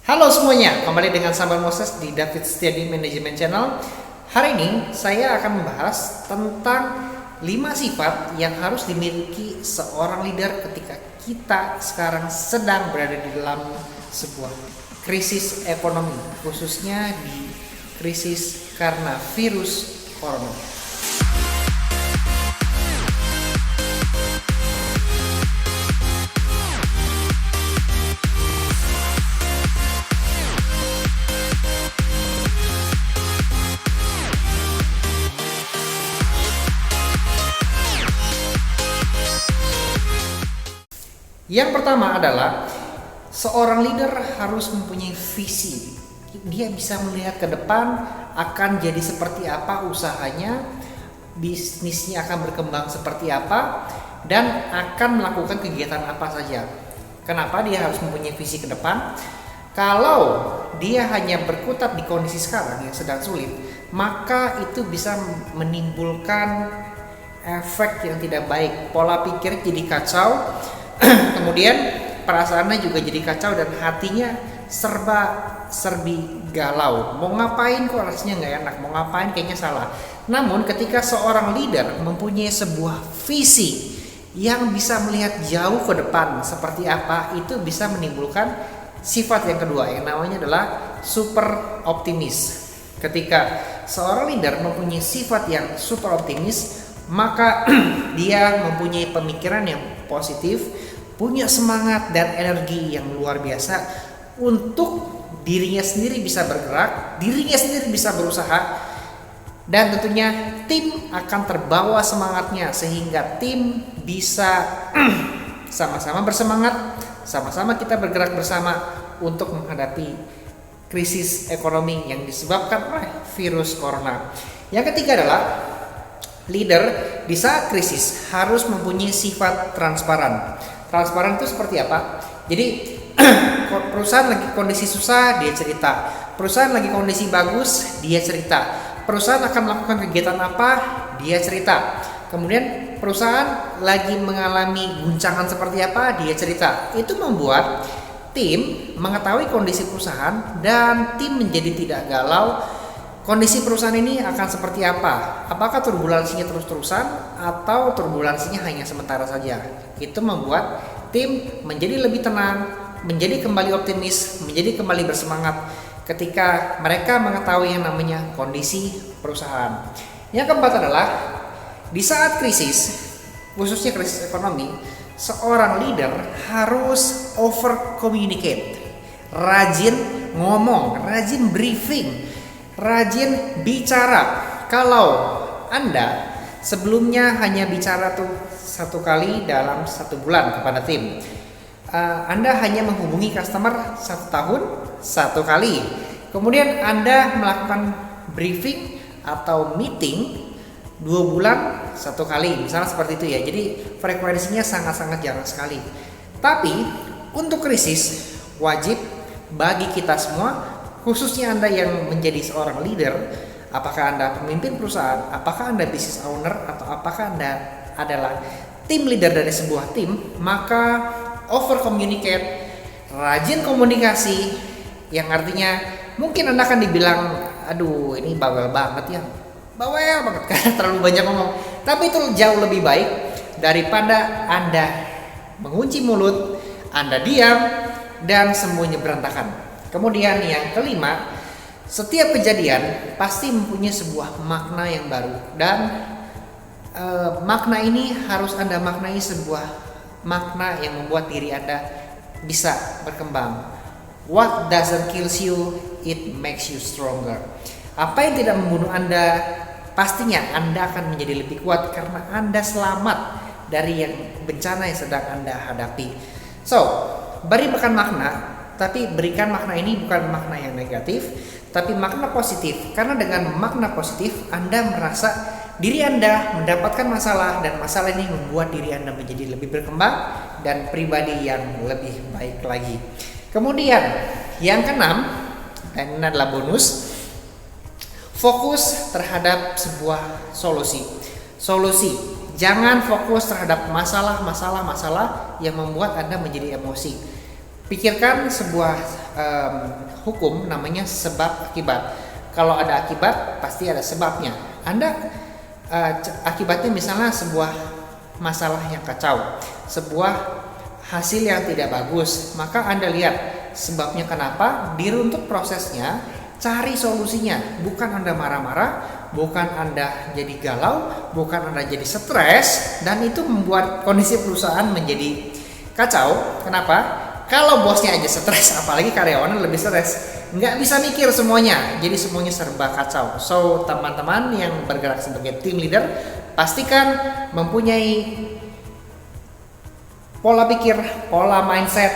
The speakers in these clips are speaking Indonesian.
Halo semuanya, kembali dengan Sambal Moses di David Setiadi Management Channel. Hari ini saya akan membahas tentang 5 sifat yang harus dimiliki seorang leader ketika kita sekarang sedang berada di dalam sebuah krisis ekonomi, khususnya di krisis karena virus corona. Yang pertama adalah seorang leader harus mempunyai visi. Dia bisa melihat ke depan akan jadi seperti apa usahanya, bisnisnya akan berkembang seperti apa, dan akan melakukan kegiatan apa saja. Kenapa dia harus mempunyai visi ke depan? Kalau dia hanya berkutat di kondisi sekarang yang sedang sulit, maka itu bisa menimbulkan efek yang tidak baik. Pola pikir jadi kacau, kemudian perasaannya juga jadi kacau dan hatinya serbi galau. Mau ngapain kok rasanya nggak enak, mau ngapain kayaknya salah. Namun ketika seorang leader mempunyai sebuah visi yang bisa melihat jauh ke depan seperti apa, itu bisa menimbulkan sifat yang kedua yang namanya adalah super optimis. Ketika seorang leader mempunyai sifat yang super optimis, maka dia mempunyai pemikiran yang positif, punya semangat dan energi yang luar biasa untuk dirinya sendiri bisa bergerak, dirinya sendiri bisa berusaha, dan tentunya tim akan terbawa semangatnya sehingga tim bisa sama-sama bersemangat, sama-sama kita bergerak bersama untuk menghadapi krisis ekonomi yang disebabkan oleh virus corona. Yang ketiga adalah leader di saat krisis harus mempunyai sifat transparan. Transparan itu seperti apa? Jadi perusahaan lagi kondisi susah, dia cerita. Perusahaan lagi kondisi bagus, dia cerita. Perusahaan akan melakukan kegiatan apa, dia cerita. Kemudian perusahaan lagi mengalami guncangan seperti apa, dia cerita. Itu membuat tim mengetahui kondisi perusahaan dan tim menjadi tidak galau. Kondisi perusahaan ini akan seperti apa? Apakah turbulensinya terus-terusan atau turbulensinya hanya sementara saja? Itu membuat tim menjadi lebih tenang, menjadi kembali optimis, menjadi kembali bersemangat ketika mereka mengetahui yang namanya kondisi perusahaan. Yang keempat adalah di saat krisis, khususnya krisis ekonomi, seorang leader harus over communicate, rajin ngomong, rajin briefing, rajin bicara. Kalau Anda sebelumnya hanya bicara tuh satu kali dalam 1 bulan kepada tim, Anda hanya menghubungi customer 1 tahun 1 kali, kemudian Anda melakukan briefing atau meeting 2 bulan 1 kali, misalnya seperti itu ya. Jadi frekuensinya sangat-sangat jarang sekali. Tapi untuk krisis wajib bagi kita semua, khususnya Anda yang menjadi seorang leader, apakah Anda pemimpin perusahaan, apakah Anda business owner, atau apakah Anda adalah tim leader dari sebuah tim, maka over communicate, rajin komunikasi, yang artinya mungkin Anda akan dibilang, aduh ini bawel banget ya, bawel banget karena terlalu banyak ngomong. Tapi itu jauh lebih baik daripada Anda mengunci mulut, Anda diam, dan semuanya berantakan. Kemudian yang kelima, setiap kejadian pasti mempunyai sebuah makna yang baru, dan makna ini harus Anda maknai sebuah makna yang membuat diri Anda bisa berkembang. What doesn't kill you, it makes you stronger. Apa yang tidak membunuh Anda, pastinya Anda akan menjadi lebih kuat karena Anda selamat dari yang bencana yang sedang Anda hadapi. So, beri makan makna, tapi berikan makna ini bukan makna yang negatif, tapi makna positif. Karena dengan makna positif Anda merasa diri Anda mendapatkan masalah, dan masalah ini membuat diri Anda menjadi lebih berkembang dan pribadi yang lebih baik lagi. Kemudian yang keenam, dan ini adalah bonus, fokus terhadap sebuah solusi. Jangan fokus terhadap masalah yang membuat Anda menjadi emosi. Pikirkan sebuah hukum namanya sebab akibat. Kalau ada akibat, pasti ada sebabnya. Anda akibatnya misalnya sebuah masalah yang kacau, sebuah hasil yang tidak bagus, maka Anda lihat sebabnya kenapa, diruntut prosesnya, cari solusinya. Bukan Anda marah-marah, bukan Anda jadi galau, bukan Anda jadi stres, dan itu membuat kondisi perusahaan menjadi kacau. Kenapa? Kalau bosnya aja stres, apalagi karyawannya lebih stres. Nggak bisa mikir semuanya, jadi semuanya serba kacau. So, teman-teman yang bergerak sebagai team leader, pastikan mempunyai pola pikir, pola mindset,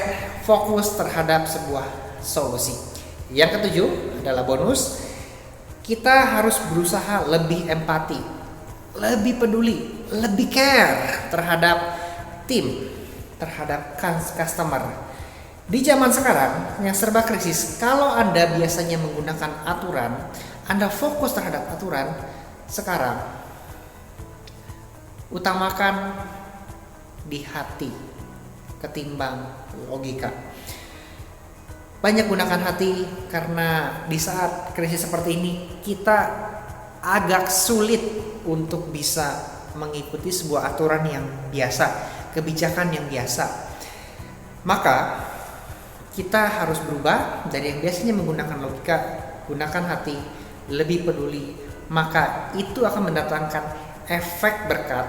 fokus terhadap sebuah solusi. Yang ketujuh adalah bonus. Kita harus berusaha lebih empati, lebih peduli, lebih care terhadap tim, terhadap customer. Di zaman sekarang yang serba krisis, kalau Anda biasanya menggunakan aturan, Anda fokus terhadap aturan, sekarang utamakan di hati ketimbang logika. Banyak gunakan hati karena di saat krisis seperti ini kita agak sulit untuk bisa mengikuti sebuah aturan yang biasa, kebijakan yang biasa. Maka kita harus berubah dari yang biasanya menggunakan logika, gunakan hati, lebih peduli. Maka itu akan mendatangkan efek berkat,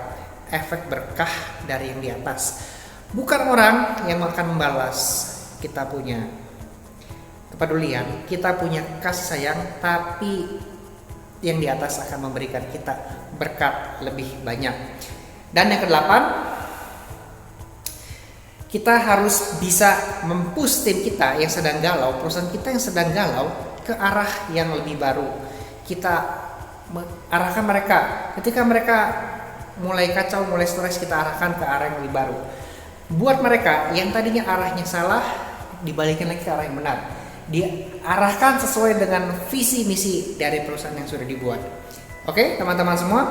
efek berkah dari yang di atas. Bukan orang yang akan membalas kita punya kepedulian, kita punya kasih sayang, tapi yang di atas akan memberikan kita berkat lebih banyak. Dan yang kedelapan, kita harus bisa mempush tim kita yang sedang galau, perusahaan kita yang sedang galau ke arah yang lebih baru. Kita arahkan mereka. Ketika mereka mulai kacau, mulai stres, kita arahkan ke arah yang lebih baru. Buat mereka yang tadinya arahnya salah, dibalikin lagi ke arah yang benar. Diarahkan sesuai dengan visi misi dari perusahaan yang sudah dibuat. Oke, teman-teman semua.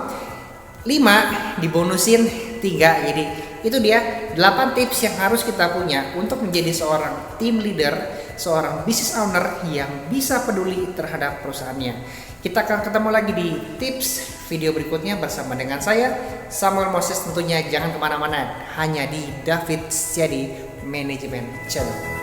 5 dibonusin 3, jadi itu dia 8 tips yang harus kita punya untuk menjadi seorang team leader, seorang business owner yang bisa peduli terhadap perusahaannya. Kita akan ketemu lagi di tips video berikutnya bersama dengan saya, Samuel Moses. Tentunya jangan kemana-mana, hanya di David Setiadi Management Channel.